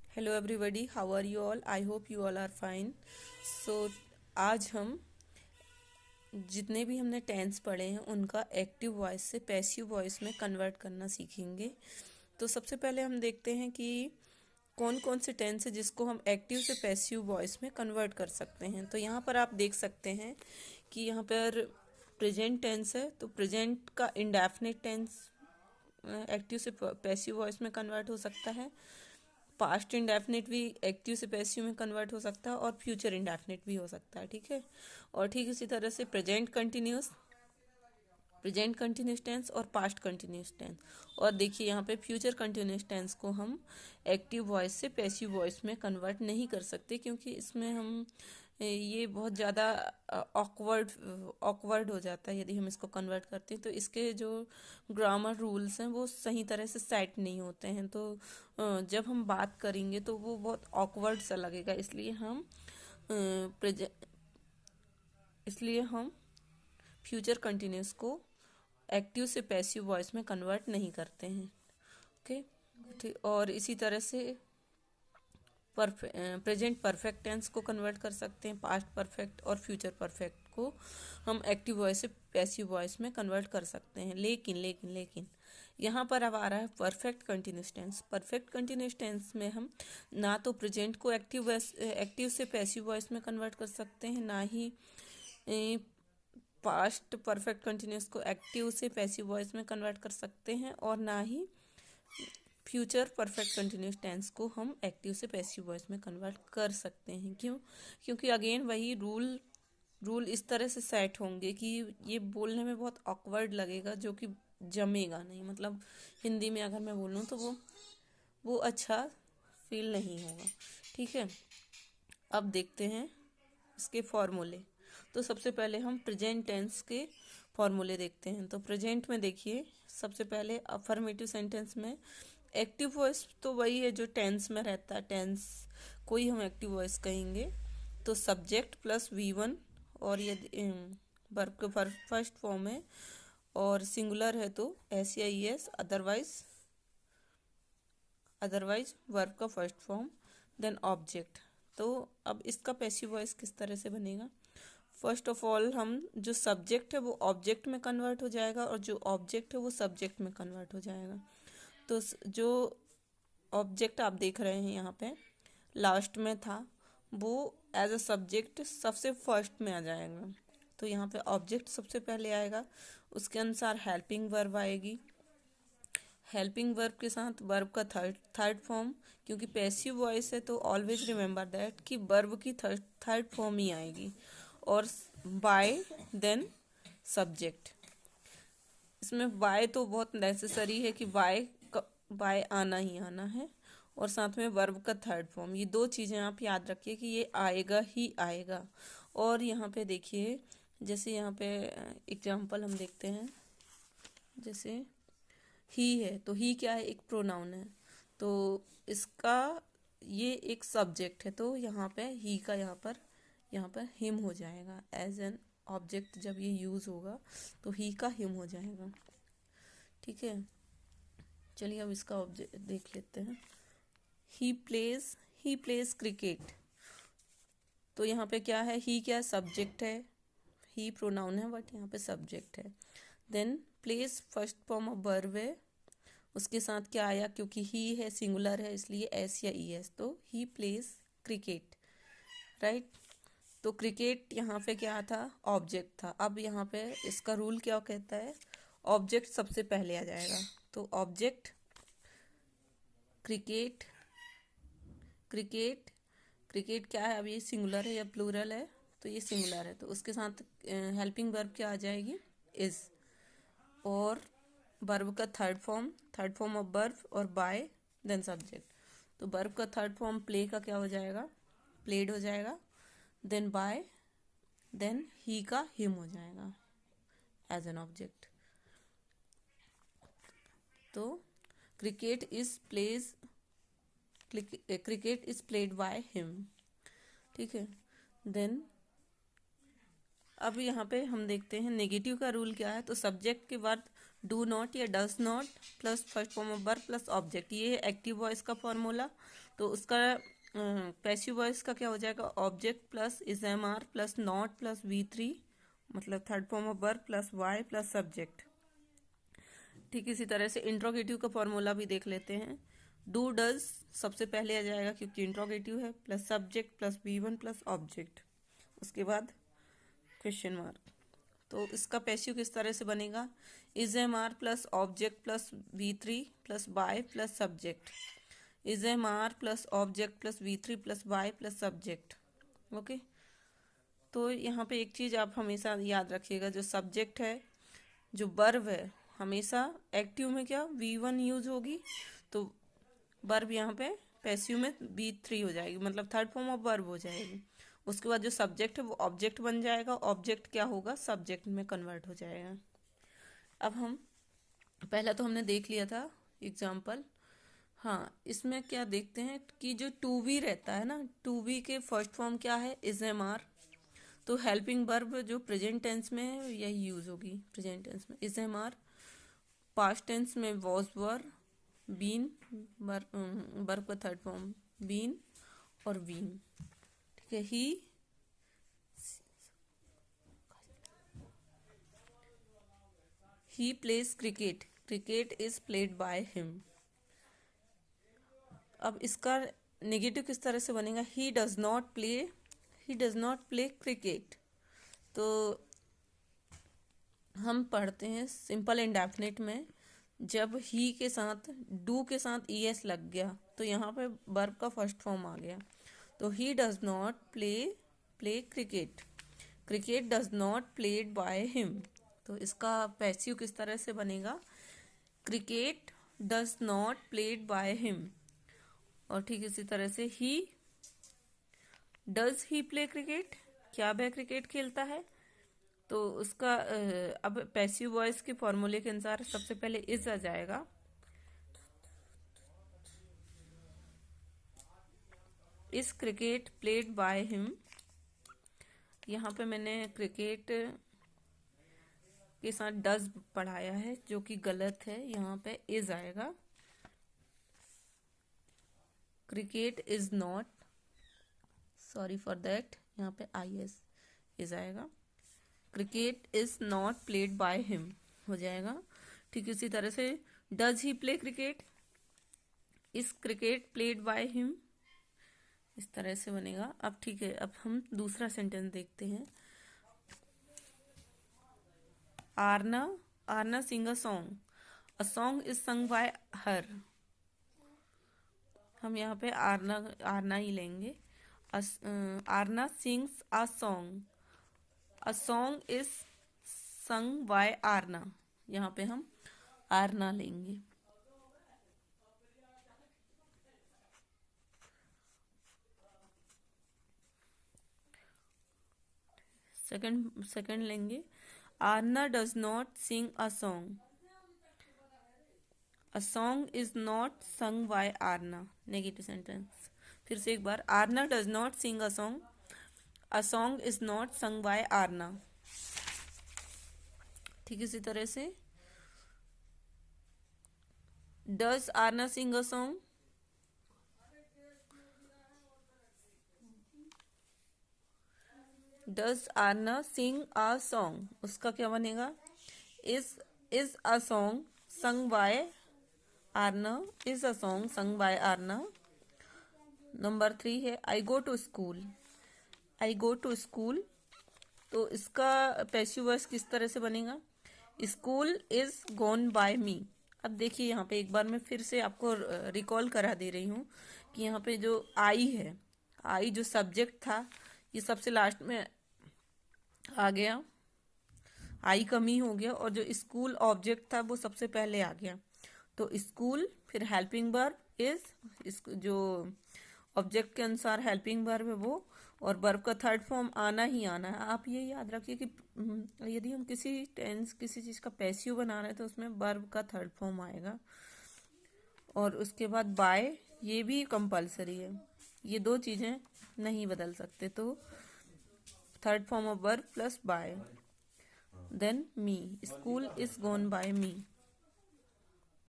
Hello everybody, how are you all? I hope you all are fine. So आज हम जितने भी हमने टेंस पढ़े हैं उनका एक्टिव वॉइस से पैसिव वॉइस में कन्वर्ट करना सीखेंगे। तो सबसे पहले हम देखते हैं कि कौन कौन से टेंस है जिसको हम एक्टिव से पैसिव वॉइस में कन्वर्ट कर सकते हैं। तो यहाँ पर आप देख सकते हैं कि यहाँ पर प्रेजेंट टेंस है, तो प्रेजेंट का इंडेफिनिट टेंस एक्टिव से पैसिव वॉइस में कन्वर्ट हो सकता है। पास्ट इंडेफिनिट भी एक्टिव से पैसिव में कन्वर्ट हो सकता है और फ्यूचर इंडेफिनिट भी हो सकता है। ठीक है। और ठीक इसी तरह से प्रेजेंट कंटिन्यूस टेंस और पास्ट कंटिन्यूस टेंस। और देखिए यहाँ पे फ्यूचर कंटिन्यूस टेंस को हम एक्टिव वॉइस से पैसिव वॉइस में कन्वर्ट नहीं कर सकते, क्योंकि इसमें हम ये बहुत ज़्यादा ऑकवर्ड हो जाता है यदि हम इसको कन्वर्ट करते हैं। तो इसके जो ग्रामर रूल्स हैं वो सही तरह से सेट नहीं होते हैं। तो जब हम बात करेंगे तो वो बहुत ऑकवर्ड सा लगेगा, इसलिए हम फ्यूचर कंटिन्यूस को एक्टिव से पैसिव वॉइस में कन्वर्ट नहीं करते हैं। ओके। ठीक। और इसी तरह से प्रेजेंट परफेक्ट टेंस को कन्वर्ट कर सकते हैं, पास्ट परफेक्ट और फ्यूचर परफेक्ट को हम एक्टिव वॉइस से पैसिव वॉइस में कन्वर्ट कर सकते हैं। लेकिन लेकिन लेकिन यहाँ पर अब आ रहा है perfect continuous tense. Perfect continuous tense में हम ना तो प्रेजेंट को एक्टिव से पैसिव वॉइस में कन्वर्ट कर सकते हैं, ना ही पास्ट परफेक्ट कंटिन्यूस को एक्टिव से पैसिव वॉइस में कन्वर्ट कर सकते हैं, और ना ही फ्यूचर परफेक्ट कंटिन्यूस टेंस को हम एक्टिव से पैसिव वॉइस में कन्वर्ट कर सकते हैं। क्यों? क्योंकि अगेन वही रूल इस तरह से सेट होंगे कि ये बोलने में बहुत ऑकवर्ड लगेगा, जो कि जमेगा नहीं। मतलब हिंदी में अगर मैं बोलूँ तो वो अच्छा फील नहीं होगा। ठीक है। अब देखते हैं इसके फॉर्मूले। तो सबसे पहले हम प्रेजेंट टेंस के फॉर्मूले देखते हैं। तो प्रेजेंट में देखिए, सबसे पहले अफर्मेटिव सेंटेंस में एक्टिव वॉइस तो वही है जो टेंस में रहता है, टेंस को ही हम एक्टिव वॉइस कहेंगे। तो सब्जेक्ट प्लस V1, और यदि वर्ब का फर्स्ट फॉर्म है और सिंगुलर है तो SAES, अदरवाइज वर्ब का फर्स्ट फॉर्म, देन ऑब्जेक्ट। तो अब इसका पैसिव वॉइस किस तरह से बनेगा? फर्स्ट ऑफ ऑल हम जो सब्जेक्ट है वो ऑब्जेक्ट में कन्वर्ट हो जाएगा, और जो ऑब्जेक्ट है वो सब्जेक्ट में कन्वर्ट हो जाएगा। तो जो ऑब्जेक्ट आप देख रहे हैं यहाँ पे लास्ट में था, वो एज अ सब्जेक्ट सबसे फर्स्ट में आ जाएगा। तो यहाँ पे ऑब्जेक्ट सबसे पहले आएगा, उसके अनुसार हेल्पिंग वर्ब आएगी। हेल्पिंग वर्ब के साथ वर्ब का थर्ड फॉर्म, क्योंकि पैसिव वॉइस है तो ऑलवेज रिमेंबर दैट कि वर्ब की थर्ड फॉर्म ही आएगी। और बाय, देन सब्जेक्ट। इसमें बाय तो बहुत नेसेसरी है कि बाय आना ही आना है, और साथ में वर्ब का थर्ड फॉर्म। ये दो चीज़ें आप याद रखिए कि ये आएगा ही आएगा। और यहाँ पे देखिए, जैसे यहाँ पे एग्जांपल हम देखते हैं, जैसे ही है तो ही क्या है? एक प्रोनाउन है। तो इसका ये एक सब्जेक्ट है, तो यहाँ पे ही का यहाँ पर हिम हो जाएगा एज एन ऑब्जेक्ट। जब ये यूज होगा तो ही का हिम हो जाएगा। ठीक है। चलिए अब इसका ऑब्जेक्ट देख लेते हैं। ही प्लेज क्रिकेट। तो यहाँ पे क्या है? ही क्या सब्जेक्ट है, ही प्रोनाउन है बट यहाँ पे सब्जेक्ट है। Then place first form of verb है, उसके साथ क्या आया? क्योंकि ही है, सिंगुलर है, इसलिए एस या ई एस, तो ही प्लेज क्रिकेट। राइट। तो क्रिकेट यहाँ पे क्या था? ऑब्जेक्ट था। अब यहाँ पे इसका रूल क्या कहता है? ऑब्जेक्ट सबसे पहले आ जाएगा। तो ऑब्जेक्ट क्रिकेट, क्रिकेट क्रिकेट क्या है? अब ये सिंगुलर है या प्लूरल है? तो ये सिंगुलर है, तो उसके साथ हेल्पिंग वर्ब क्या आ जाएगी? इज। और वर्ब का थर्ड फॉर्म ऑफ वर्ब, और बाय, देन सब्जेक्ट। तो वर्ब का थर्ड फॉर्म प्ले का क्या हो जाएगा? प्लेड हो जाएगा। देन बाय, देन ही का हिम हो जाएगा एज एन ऑब्जेक्ट। तो cricket is played by him. ठीक है। देन अब यहाँ पे हम देखते हैं नेगेटिव का रूल क्या है। तो सब्जेक्ट के बाद डू नॉट या does not plus first form of verb plus object, ये है एक्टिव वॉइस का फॉर्मूला। तो उसका पैसिव वॉइस का क्या हो जाएगा, object plus is am are plus not plus V3 मतलब third form of verb plus by plus subject. ठीक इसी तरह से इंट्रोगेटिव का फॉर्मूला भी देख लेते हैं। डू डज सबसे पहले आ जाएगा क्योंकि इंट्रोगेटिव है, plus subject plus V1 plus object, उसके बाद क्वेश्चन मार्क। तो इसका पैसिव किस तरह से बनेगा, is am are plus object plus V3 plus by plus subject, is am are plus object plus V3 plus by plus subject. Okay, तो यहाँ पे एक चीज आप हमेशा याद रखिएगा, जो सब्जेक्ट है, जो वर्ब है, हमेशा एक्टिव में क्या V1 यूज होगी, तो वर्ब यहाँ पे पैसिव में V3 हो जाएगी, मतलब थर्ड फॉर्म ऑफ वर्ब हो जाएगी। उसके बाद जो सब्जेक्ट है वो ऑब्जेक्ट बन जाएगा, ऑब्जेक्ट क्या होगा, सब्जेक्ट में कन्वर्ट हो जाएगा। अब हम पहला तो हमने देख लिया था एग्जाम्पल। हाँ, इसमें क्या देखते हैं कि जो टू बी रहता है ना, टू बी के फर्स्ट फॉर्म क्या है, इज एम आर। तो हेल्पिंग वर्ब जो प्रेजेंट टेंस में है यही यूज होगी, प्रेजेंट टेंस में is am are, past tense में वॉज वर, बीन, वर्ब का थर्ड फॉर्म बीन और वीन। ठीक है, he plays cricket, cricket is played by him. अब इसका नेगेटिव किस तरह से बनेगा, he does not play, he does not play cricket. तो हम पढ़ते हैं सिंपल इंडेफिनिट में, जब ही के साथ डू के साथ ES लग गया तो यहाँ पे वर्ब का फर्स्ट फॉर्म आ गया। तो ही does not play cricket, cricket does not played by him. तो इसका पैसिव किस तरह से बनेगा, cricket does not played by him. और ठीक इसी तरह से डज ही प्ले क्रिकेट, क्या वह क्रिकेट खेलता है। तो उसका अब पैसिव वॉइस के फॉर्मूले के अनुसार सबसे पहले इज आ जाएगा, is cricket played by him. यहाँ पे मैंने क्रिकेट के साथ डज पढ़ाया है जो कि गलत है, यहाँ पे इज आएगा। Cricket is not, sorry for that, यहाँ पे IS इज आएगा। Cricket is not played by him हो जाएगा। ठीक इसी तरह से does he play cricket, is cricket played by him, इस तरह से बनेगा। अब ठीक है, अब हम दूसरा सेंटेंस देखते हैं। Aarna sing a song is sung by her. हम यहाँ पे आरना ही लेंगे। Aarna sings a song is sung by Aarna, यहाँ पे हम आरना लेंगे। सेकंड लेंगे, Aarna does not sing a song, a song is not sung by Aarna, negative sentence. फिर से एक बार, Aarna does not sing a song is not sung by Aarna. ठीक इसी तरह से does Aarna sing a song, does Aarna sing a song, उसका क्या बनेगा, is a song sung by Aarna, is a song sung by Aarna. Number 3 है I go to school, I go to school. तो इसका पैसिव वॉइस किस तरह से बनेगा, school is gone by me. अब देखिए यहाँ पे एक बार मैं फिर से आपको रिकॉल करा दे रही हूँ कि यहाँ पे जो आई है, आई जो सब्जेक्ट था ये सबसे लास्ट में आ गया, आई कमी हो गया, और जो स्कूल ऑब्जेक्ट था वो सबसे पहले आ गया। तो स्कूल, फिर हेल्पिंग वर्ब इज, जो ऑब्जेक्ट के अनुसार हेल्पिंग वर्ब है वो, और वर्ब का थर्ड फॉर्म आना ही आना है। आप ये याद रखिए कि यदि हम किसी टेंस किसी चीज का पैसिव बना रहे हैं तो उसमें वर्ब का थर्ड फॉर्म आएगा। और उसके बाद बाय, ये भी कंपलसरी है, ये दो चीजें नहीं बदल सकते। तो third form of verb plus by. Then me, school is gone by me.